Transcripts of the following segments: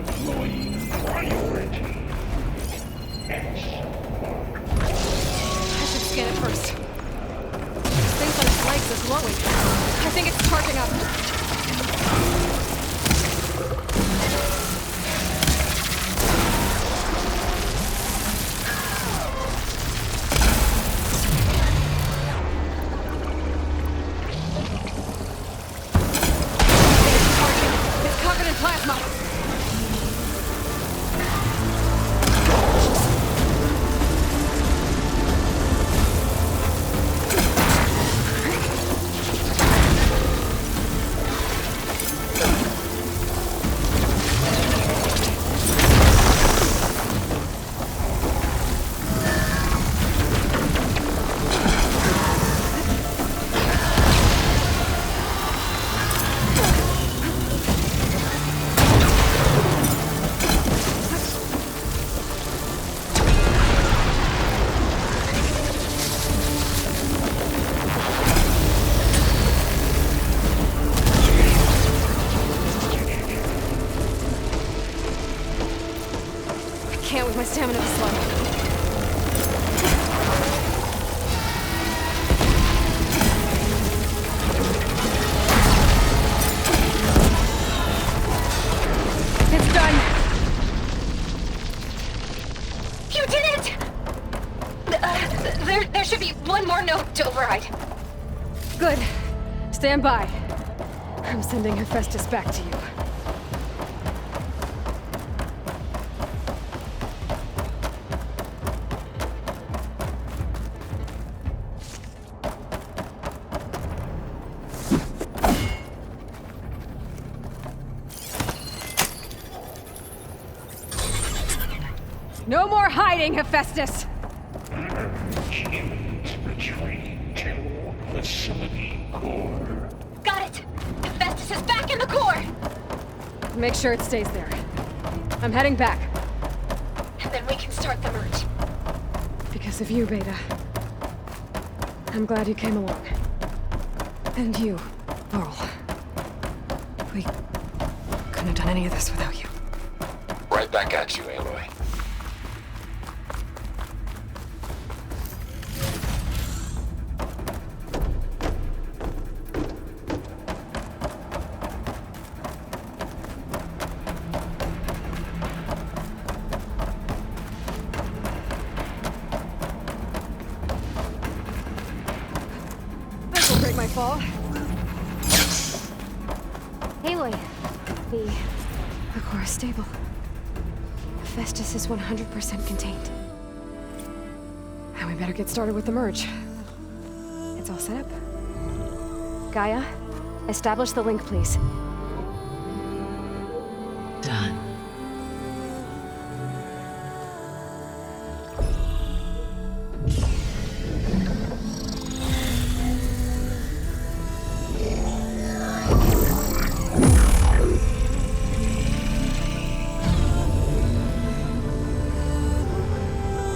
Deploying priority. I should scan it first. These things on its legs are glowing. I think it's charging up. It's covered in plasma. Can't with my stamina this low. It's done. You did it! There should be one more note to override. Good. Stand by. I'm sending Hephaestus back to you. No more hiding, Hephaestus! Humans retreat to facility core. Got it! Hephaestus is back in the core! Make sure it stays there. I'm heading back. And then we can start the merge. Because of you, Beta. I'm glad you came along. And you, Laurel. We couldn't have done any of this without you. Right back at you, Aloy. This'll break my fall. Aloy, The core is stable. Hephaestus is 100% contained. And we better get started with the merge. It's all set up. Gaia, establish the link, please. Done.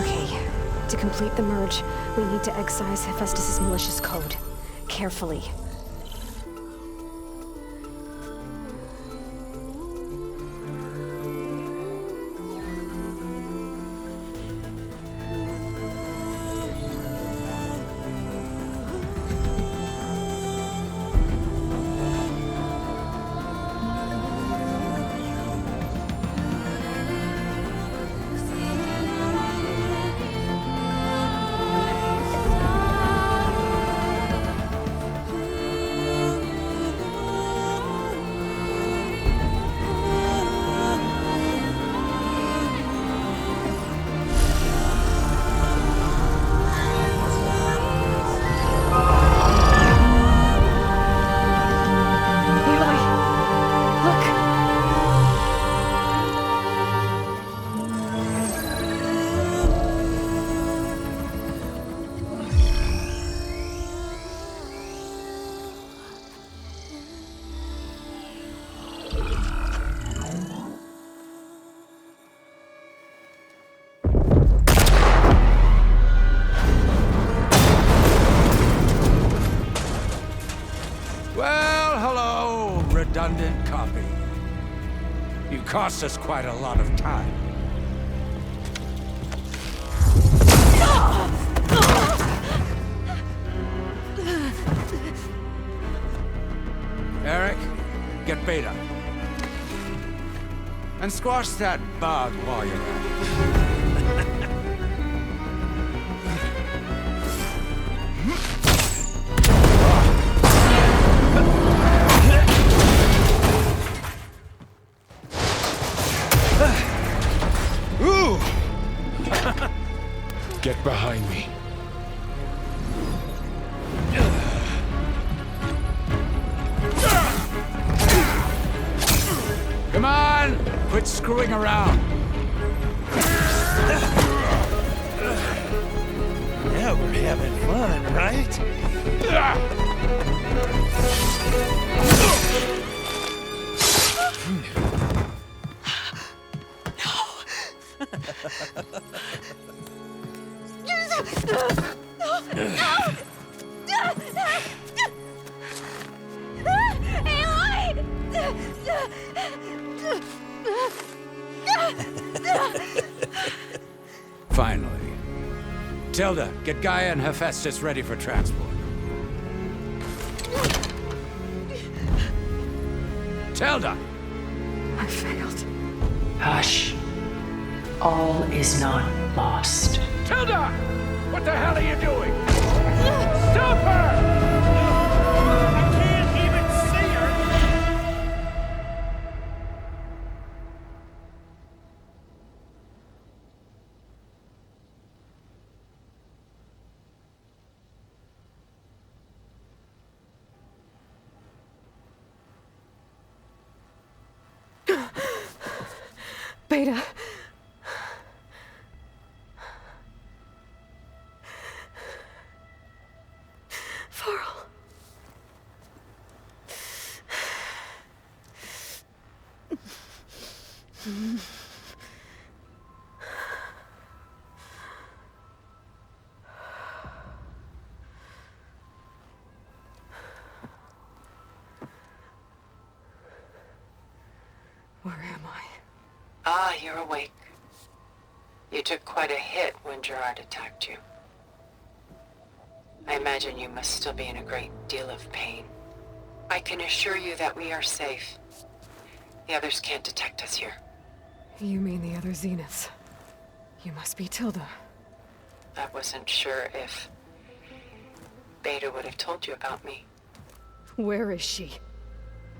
Okay, to complete the merge, we need to excise Hephaestus's malicious code. Carefully. Well, hello, redundant copy. You cost us quite a lot of time. Eric, get Beta. And squash that bug while you're at it. Ooh! Get behind me. Come on! Quit screwing around. Yeah, we're having fun, right? Finally. Tilda, get Gaia and Hephaestus ready for transport. Tilda! I failed. Hush. All is not lost. Tilda! What the hell are you doing? Stop her! I can't even see her! Beta. Farrell. Where am I? Ah, you're awake. You took quite a hit when Gerard attacked you. I imagine you must still be in a great deal of pain. I can assure you that we are safe. The others can't detect us here. You mean the other Zeniths? You must be Tilda. I wasn't sure if Beta would have told you about me. Where is she?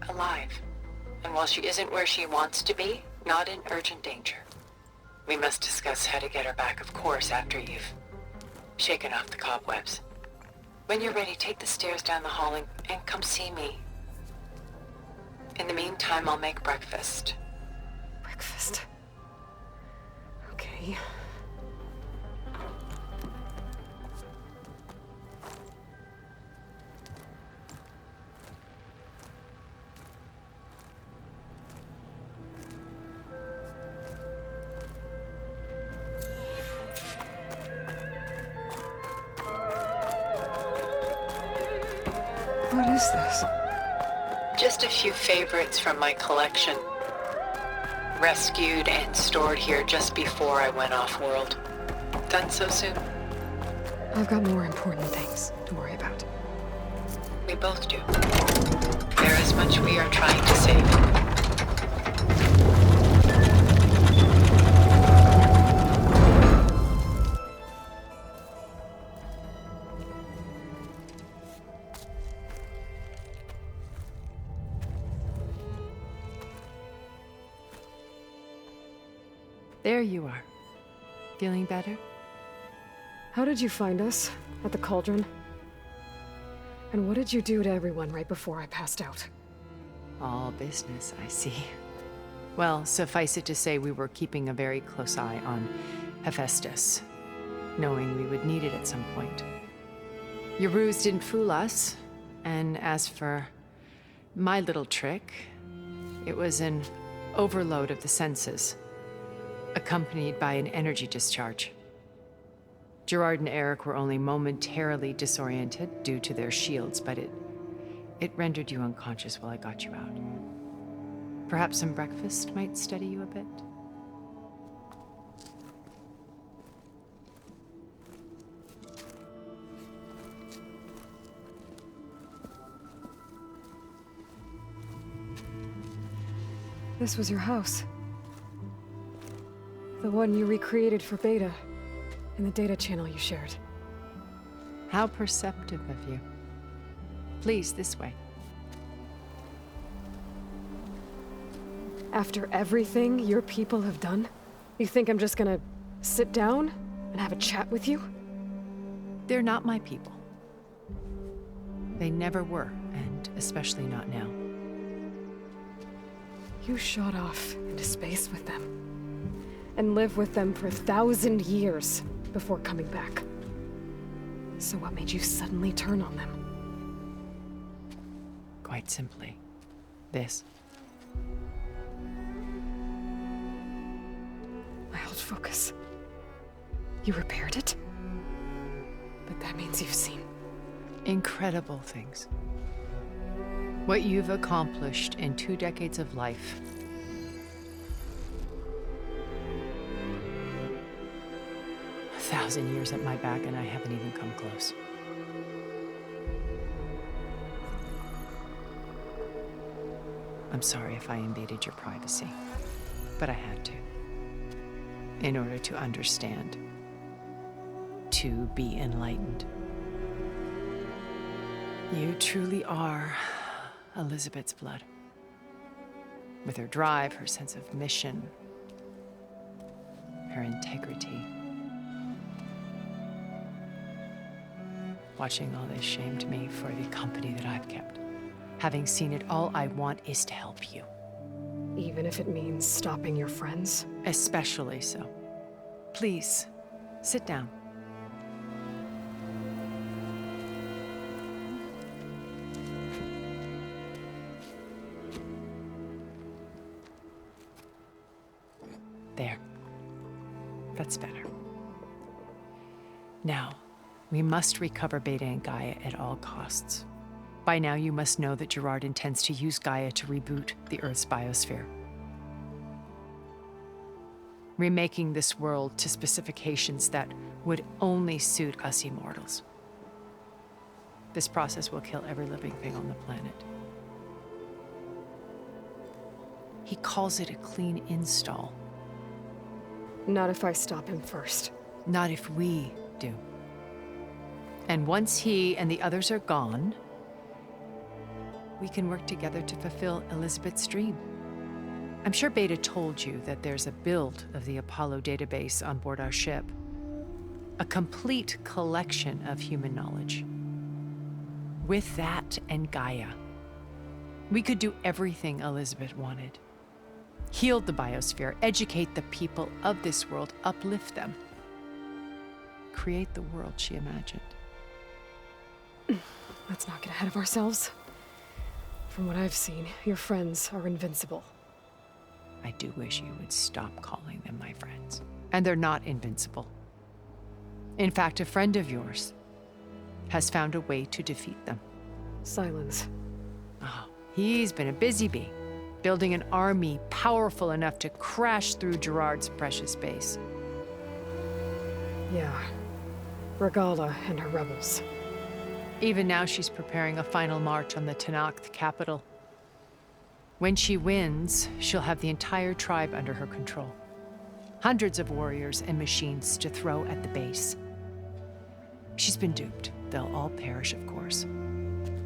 Alive. And while she isn't where she wants to be, not in urgent danger. We must discuss how to get her back, of course, after you've shaken off the cobwebs. When you're ready, take the stairs down the hall and come see me. In the meantime, I'll make breakfast. Breakfast. Okay. What is this? Just a few favorites from my collection. Rescued and stored here just before I went off-world. Done so soon? I've got more important things to worry about. We both do. There is much we are trying to save. There you are. Feeling better? How did you find us? At the cauldron? And what did you do to everyone right before I passed out? All business, I see. Well, suffice it to say we were keeping a very close eye on Hephaestus, knowing we would need it at some point. Your ruse didn't fool us, and as for my little trick, it was an overload of the senses, accompanied by an energy discharge. Gerard and Eric were only momentarily disoriented due to their shields, but it rendered you unconscious while I got you out. Perhaps some breakfast might steady you a bit? This was your house. The one you recreated for Beta, in the data channel you shared. How perceptive of you. Please, this way. After everything your people have done, you think I'm just gonna sit down and have a chat with you? They're not my people. They never were, and especially not now. You shot off into space with them, and lived with them for 1,000 years before coming back. So what made you suddenly turn on them? Quite simply, this. My old focus. You repaired it? But that means you've seen Incredible things. What you've accomplished in 2 decades of life. A 1,000 years at my back, and I haven't even come close. I'm sorry if I invaded your privacy, but I had to. In order to understand. To be enlightened. You truly are Elizabeth's blood. With her drive, her sense of mission, her integrity. Watching all this shamed me for the company that I've kept. Having seen it, all I want is to help you. even if it means stopping your friends? Especially so. Please, sit down. There. That's better. Now, we must recover Beta and Gaia at all costs. By now, you must know that Gerard intends to use Gaia to reboot the Earth's biosphere. Remaking this world to specifications that would only suit us immortals. This process will kill every living thing on the planet. He calls it a clean install. Not if I stop him first. Not if we do. And once he and the others are gone, we can work together to fulfill Elizabeth's dream. I'm sure Beta told you that there's a build of the Apollo database on board our ship. A complete collection of human knowledge. With that and Gaia, we could do everything Elizabeth wanted. Heal the biosphere, educate the people of this world, uplift them. Create the world she imagined. Let's not get ahead of ourselves. From what I've seen, your friends are invincible. I do wish you would stop calling them my friends. And they're not invincible. In fact, a friend of yours has found a way to defeat them. Silence. Oh, he's been a busy bee, building an army powerful enough to crash through Gerard's precious base. Yeah. Regala and her rebels. Even now, she's preparing a final march on the Tenakth capital. When she wins, she'll have the entire tribe under her control. Hundreds of warriors and machines to throw at the base. She's been duped. They'll all perish, of course.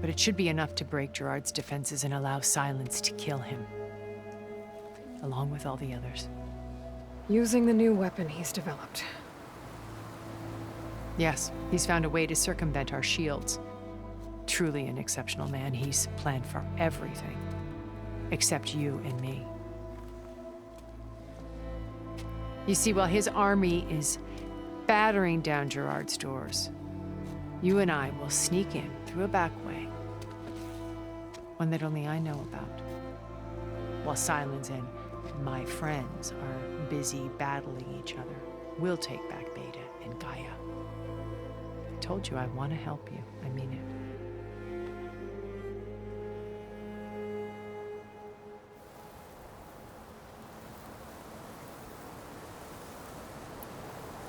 But it should be enough to break Gerard's defenses and allow Silence to kill him. Along with all the others. Using the new weapon he's developed. Yes, he's found a way to circumvent our shields. Truly an exceptional man. He's planned for everything. Except you and me. You see, while his army is battering down Gerard's doors, you and I will sneak in through a back way. One that only I know about. While Silence and my friends are busy battling each other, we'll take back Beta and Gaia. I told you I want to help you. I mean it.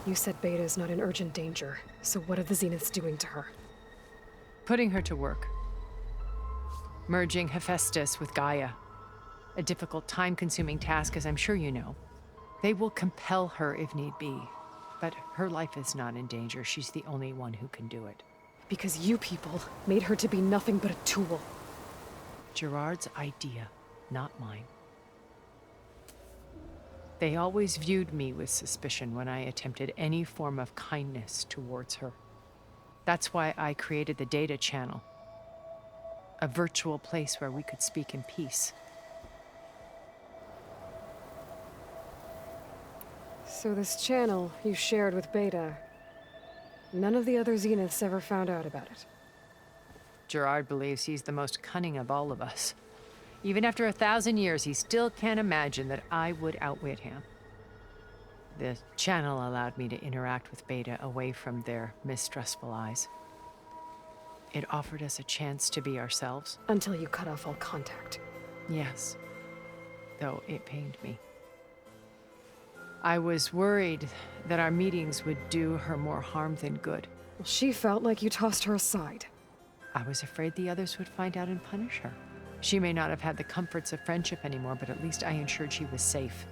You said Beta is not in urgent danger, so what are the Zeniths doing to her? Putting her to work. Merging Hephaestus with Gaia. A difficult, time-consuming task, as I'm sure you know. They will compel her if need be. But her life is not in danger. She's the only one who can do it. Because you people made her to be nothing but a tool. Gerard's idea, not mine. They always viewed me with suspicion when I attempted any form of kindness towards her. That's why I created the data channel. A virtual place where we could speak in peace. So this channel you shared with Beta, none of the other Zeniths ever found out about it. Gerard believes he's the most cunning of all of us. Even after 1,000 years, he still can't imagine that I would outwit him. The channel allowed me to interact with Beta away from their mistrustful eyes. It offered us a chance to be ourselves. Until you cut off all contact. Yes, though it pained me. I was worried that our meetings would do her more harm than good. Well, she felt like you tossed her aside. I was afraid the others would find out and punish her. She may not have had the comforts of friendship anymore, but at least I ensured she was safe.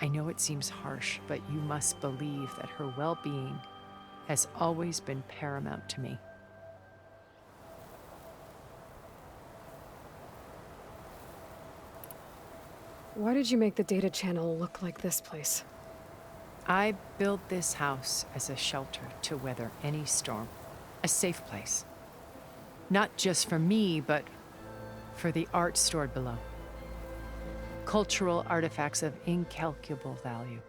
I know it seems harsh, but you must believe that her well-being has always been paramount to me. Why did you make the data channel look like this place? I built this house as a shelter to weather any storm. A safe place. Not just for me, but for the art stored below. Cultural artifacts of incalculable value.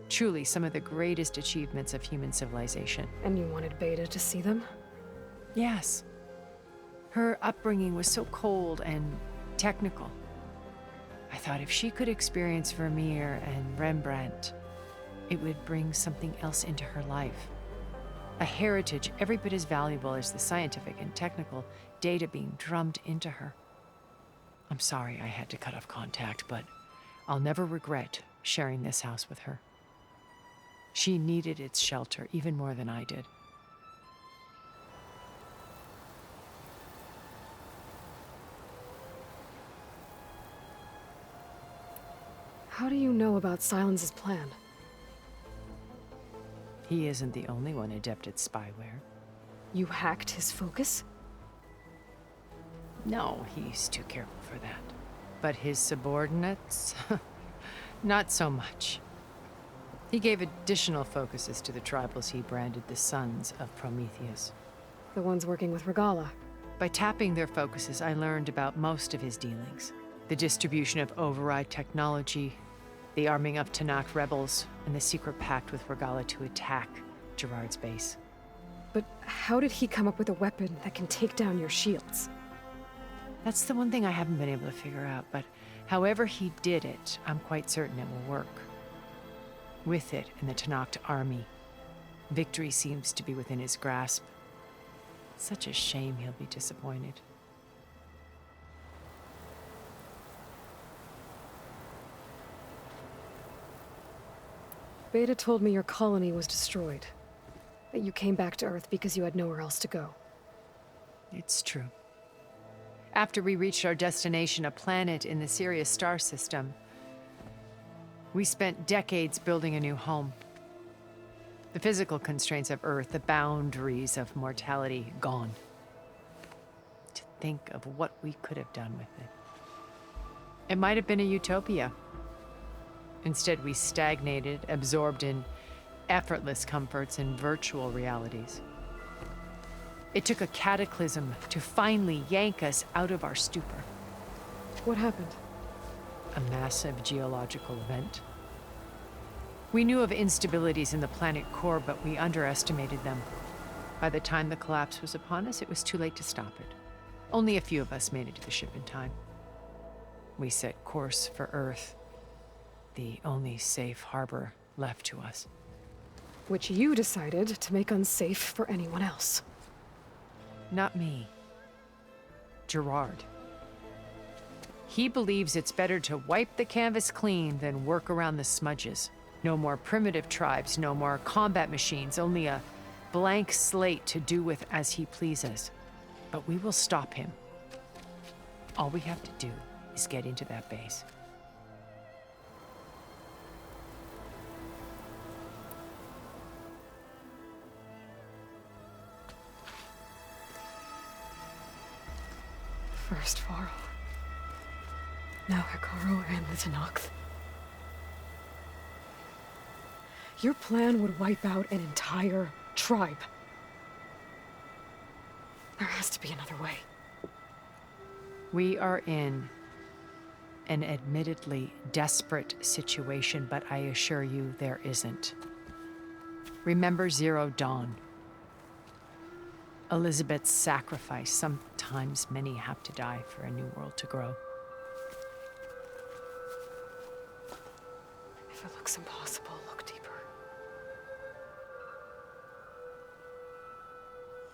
Truly some of the greatest achievements of human civilization. And you wanted Beta to see them? Yes. Her upbringing was so cold and technical. I thought if she could experience Vermeer and Rembrandt, it would bring something else into her life. A heritage every bit as valuable as the scientific and technical data being drummed into her. I'm sorry I had to cut off contact, but I'll never regret sharing this house with her. She needed its shelter even more than I did. How do you know about Silence's plan? He isn't the only one adept at spyware. You hacked his focus? No, he's too careful for that. But his subordinates? Not so much. He gave additional focuses to the tribals he branded the Sons of Prometheus. The ones working with Regala. By tapping their focuses, I learned about most of his dealings. The distribution of override technology, the arming of Tanakh rebels, and the secret pact with Regala to attack Gerard's base. But how did he come up with a weapon that can take down your shields? That's the one thing I haven't been able to figure out, but however he did it, I'm quite certain it will work. With it and the Tanakh army, victory seems to be within his grasp. Such a shame he'll be disappointed. Beta told me your colony was destroyed. That you came back to Earth because you had nowhere else to go. It's true. After we reached our destination, a planet in the Sirius star system, we spent decades building a new home. The physical constraints of Earth, the boundaries of mortality, gone. To think of what we could have done with it. It might have been a utopia. Instead, we stagnated, absorbed in effortless comforts and virtual realities. It took a cataclysm to finally yank us out of our stupor. What happened? A massive geological event. We knew of instabilities in the planet core, but we underestimated them. By the time the collapse was upon us, it was too late to stop it. Only a few of us made it to the ship in time. We set course for Earth, the only safe harbor left to us. Which you decided to make unsafe for anyone else. Not me. Gerard. He believes it's better to wipe the canvas clean than work around the smudges. No more primitive tribes, no more combat machines, only a blank slate to do with as he pleases. But we will stop him. All we have to do is get into that base. First Varl. Now Hikaru and the Tenakth. Your plan would wipe out an entire tribe. There has to be another way. We are in an admittedly desperate situation, but I assure you there isn't. Remember Zero Dawn. Elizabeth's sacrifice. Sometimes many have to die for a new world to grow. If it looks impossible, look deeper.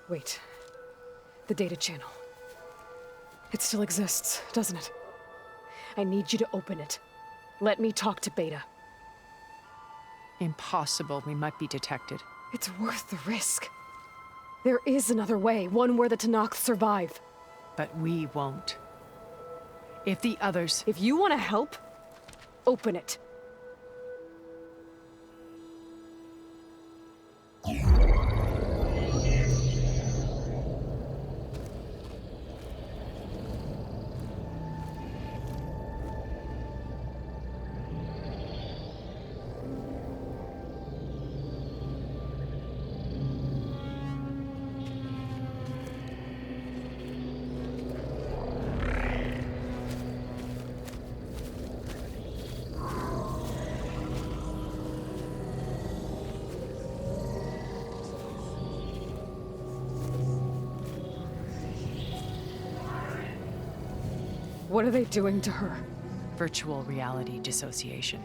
Wait. The data channel. It still exists, doesn't it? I need you to open it. Let me talk to Beta. Impossible. We might be detected. It's worth the risk. There is another way, one where the Tenakth survive. But we won't. If the others... If you want to help, open it. What are they doing to her? Virtual reality dissociation.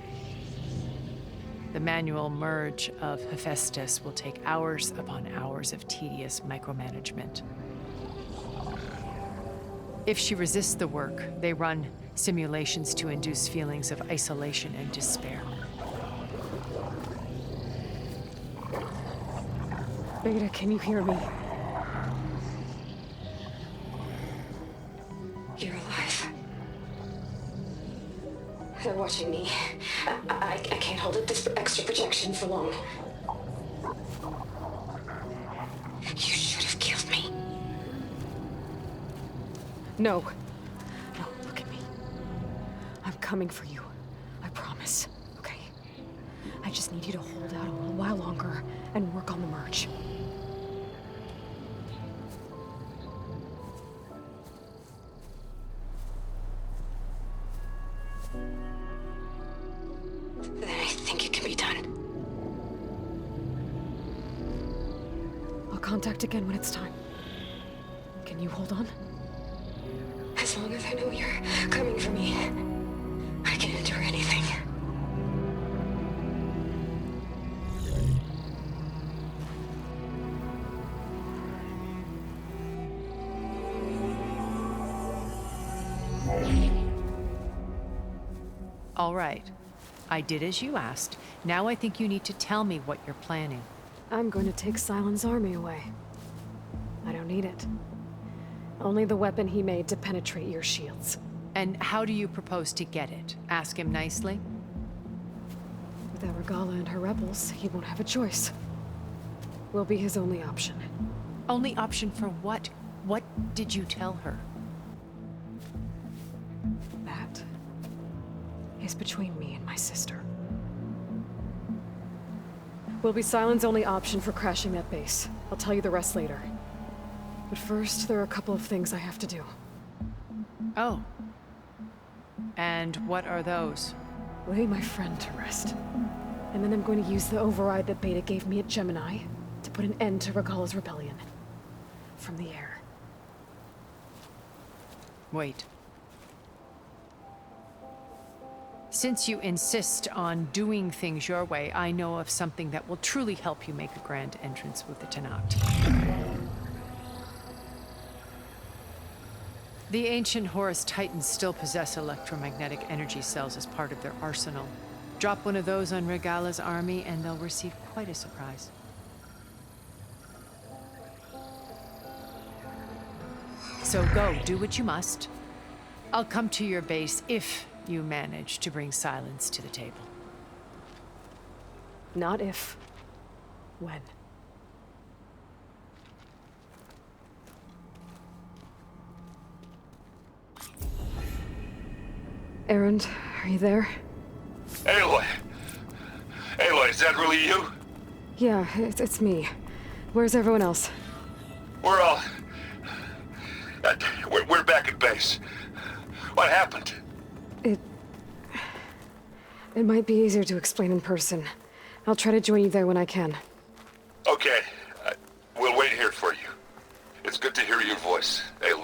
The manual merge of Hephaestus will take hours upon hours of tedious micromanagement. If she resists the work, they run simulations to induce feelings of isolation and despair. Beta, can you hear me? You're alive. They're watching me. I can't hold up this extra projection for long. You should have killed me. No. No, look at me. I'm coming for you. I promise, okay? I just need you to hold out a little while longer and work on the merge. Then I think it can be done. I'll contact again when it's time. Can you hold on? As long as I know you're coming for me, I can endure anything. All right. I did as you asked. Now I think you need to tell me what you're planning. I'm going to take Silent's army away. I don't need it. Only the weapon he made to penetrate your shields. And how do you propose to get it? Ask him nicely? Without Regala and her rebels, he won't have a choice. We'll be his only option. Only option for what? What did you tell her? That is between me and my sister. Will be Silent's only option for crashing that base. I'll tell you the rest later. But first, there are a couple of things I have to do. Oh. And what are those? Lay my friend to rest. And then I'm going to use the override that Beta gave me at Gemini to put an end to Regala's rebellion. From the air. Wait. Since you insist on doing things your way, I know of something that will truly help you make a grand entrance with the Tenakth. The ancient Horus Titans still possess electromagnetic energy cells as part of their arsenal. Drop one of those on Regala's army, and they'll receive quite a surprise. So go, do what you must. I'll come to your base if you manage to bring silence to the table. Not if. When. Erend, are you there? Aloy! Aloy, is that really you? Yeah, it's me. Where's everyone else? We're all... we're back at base. What happened? It might be easier to explain in person. I'll try to join you there when I can. Okay. We'll wait here for you. It's good to hear your voice, Aloy.